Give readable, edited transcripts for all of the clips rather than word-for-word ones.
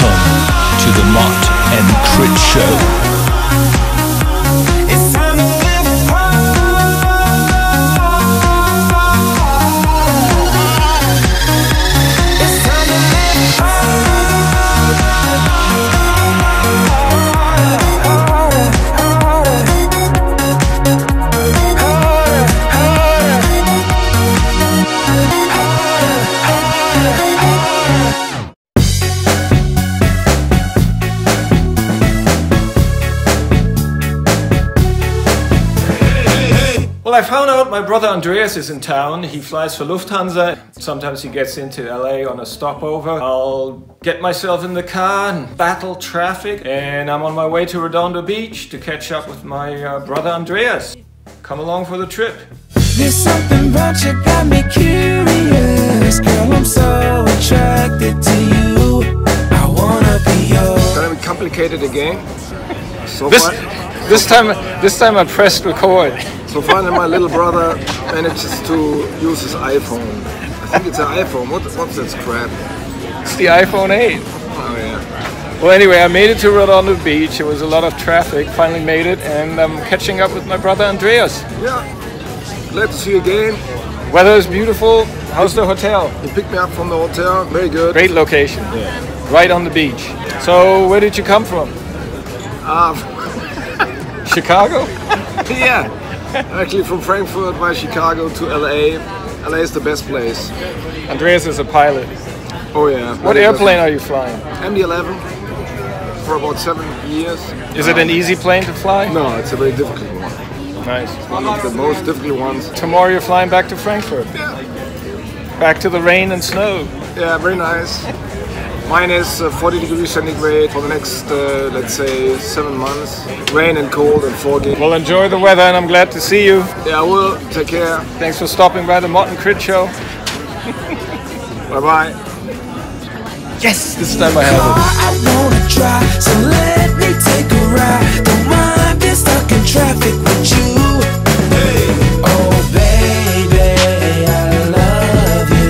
Welcome to the Mot Krid Show. Well, I found out my brother Andreas is in town. He flies for Lufthansa. Sometimes he gets into LA on a stopover. I'll get myself in the car and battle traffic, and I'm on my way to Redondo Beach to catch up with my brother Andreas. Come along for the trip. There's something about you got me curious. Girl, I'm so attracted to you. I wanna be yours. Gonna be complicated again. So far. This time I pressed record. So finally my little brother manages to use his iPhone. I think it's an iPhone. What's that crap? It's the iPhone 8. Oh yeah. Well anyway, I made it to Redondo Beach. There was a lot of traffic. Finally made it, and I'm catching up with my brother Andreas. Yeah. Glad to see you again. Weather is beautiful. How's the hotel? He picked me up from the hotel. Very good. Great location. Yeah. Right on the beach. So where did you come from? Chicago? Yeah. Actually from Frankfurt via Chicago to LA. LA is the best place. Andreas is a pilot. Oh yeah. What airplane are you flying? MD-11 for about 7 years. Is it an easy plane to fly? No, it's a very difficult one. Nice. It's one of the most difficult ones. Tomorrow you're flying back to Frankfurt. Yeah. Back to the rain and snow. Yeah, very nice. Mine is 40 degrees centigrade for the next, let's say, 7 months. Rain and cold and foggy. Well, enjoy the weather, and I'm glad to see you. Yeah, I will. Take care. Thanks for stopping by the Mot Krid Show. Bye-bye. Yes, this time I have it. I wanna try, so let me take a ride. Don't mind being stuck in traffic with you. Hey. Oh, baby, I love you.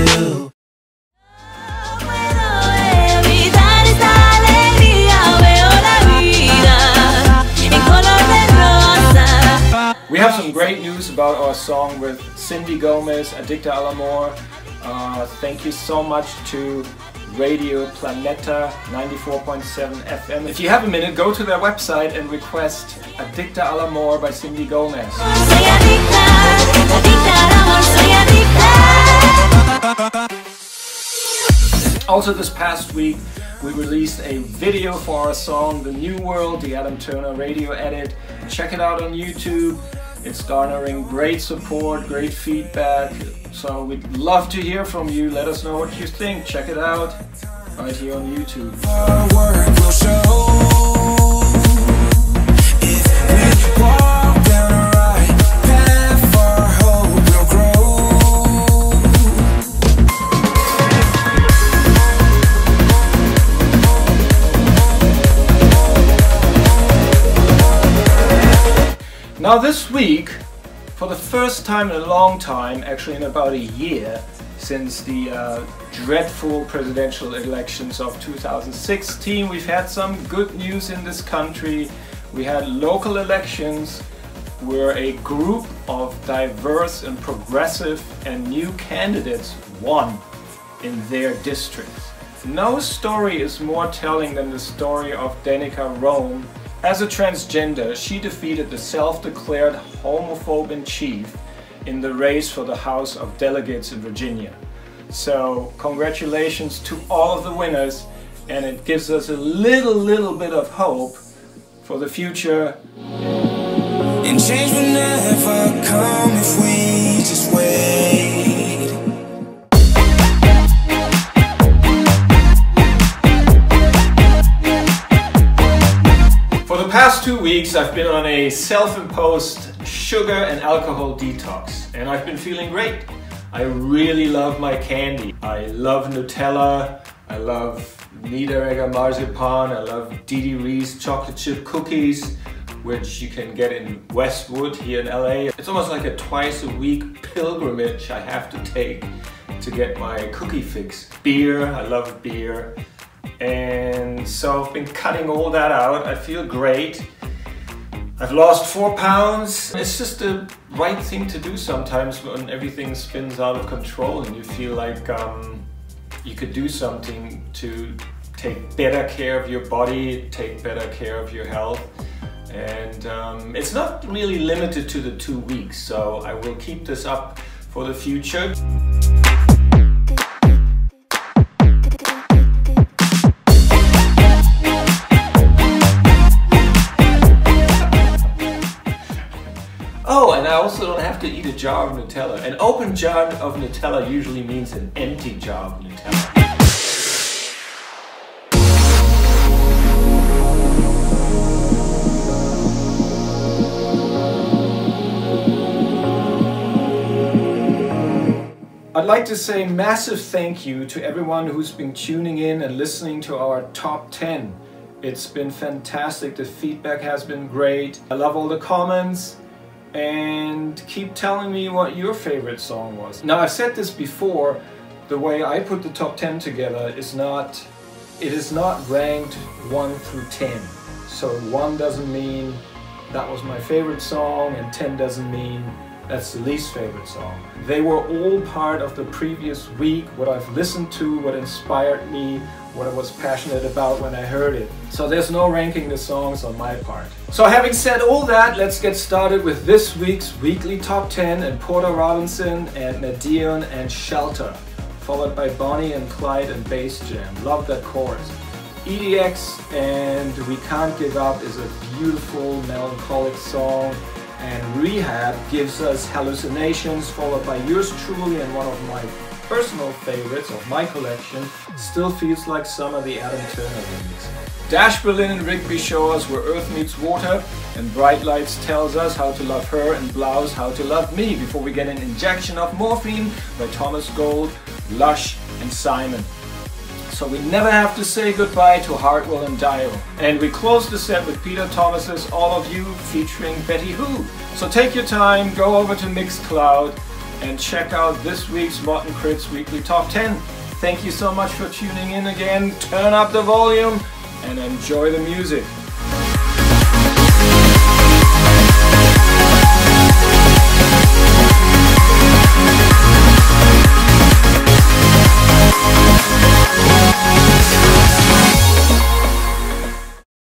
We have some great news about our song with Cindy Gomez, Adicta al Amor. Thank you so much to Radio Planeta 94.7 FM. If you have a minute, go to their website and request Adicta al Amor by Cindy Gomez. Also this past week, we released a video for our song, The New World, the Adam Turner radio edit. Check it out on YouTube. It's garnering great support, great feedback. So we'd love to hear from you. Let us know what you think. Check it out right here on YouTube. Our work will show if we walk down the right path, our hope will grow. Now this week, for the first time in a long time, actually in about a year, since the dreadful presidential elections of 2016, we've had some good news in this country. We had local elections where a group of diverse and progressive and new candidates won in their districts. No story is more telling than the story of Danica Roem. As a transgender, she defeated the self-declared homophobe-in-chief in the race for the House of Delegates in Virginia. So, congratulations to all of the winners, and it gives us a little bit of hope for the future. And change will never come if we just wait. For the past 2 weeks, I've been on a self-imposed sugar and alcohol detox, and I've been feeling great. I really love my candy. I love Nutella, I love Niederegger marzipan, I love Didi Reese chocolate chip cookies, which you can get in Westwood here in LA. It's almost like a twice-a-week pilgrimage I have to take to get my cookie fix. Beer, I love beer. And so I've been cutting all that out. I feel great. I've lost 4 pounds. It's just the right thing to do sometimes when everything spins out of control and you feel like you could do something to take better care of your body, take better care of your health. And it's not really limited to the 2 weeks, so I will keep this up for the future. Oh, and I also don't have to eat a jar of Nutella. An open jar of Nutella usually means an empty jar of Nutella. I'd like to say a massive thank you to everyone who's been tuning in and listening to our top 10. It's been fantastic. The feedback has been great. I love all the comments. And keep telling me what your favorite song was. Now, I've said this before, the way I put the top 10 together is not ranked 1 through 10. So 1 doesn't mean that was my favorite song and 10 doesn't mean that's the least favorite song. They were all part of the previous week, what I've listened to, what inspired me, what I was passionate about when I heard it. So there's no ranking the songs on my part. So having said all that, let's get started with this week's weekly top 10 and Porter Robinson and Nadeon and Shelter, followed by Bonnie and Clyde and Bass Jam. Love that chorus. EDX and We Can't Give Up is a beautiful melancholic song. And Rehab gives us Hallucinations, followed by yours truly and one of my personal favorites of my collection, Still Feels Like Summer, the Adam Turner remix. Dash Berlin and Rigby show us Where Earth Meets Water, and Bright Lights tells us How to Love Her, and Blouse How to Love Me, before we get an Injection of Morphine by Thomas Gold, Lush and Simon. So we never have to say goodbye to Hardwell and Dio. And we close the set with Peter Thomas's All of You featuring Betty Who. So take your time, go over to Mixcloud and check out this week's Mot Krid's Weekly Top 10. Thank you so much for tuning in again. Turn up the volume and enjoy the music.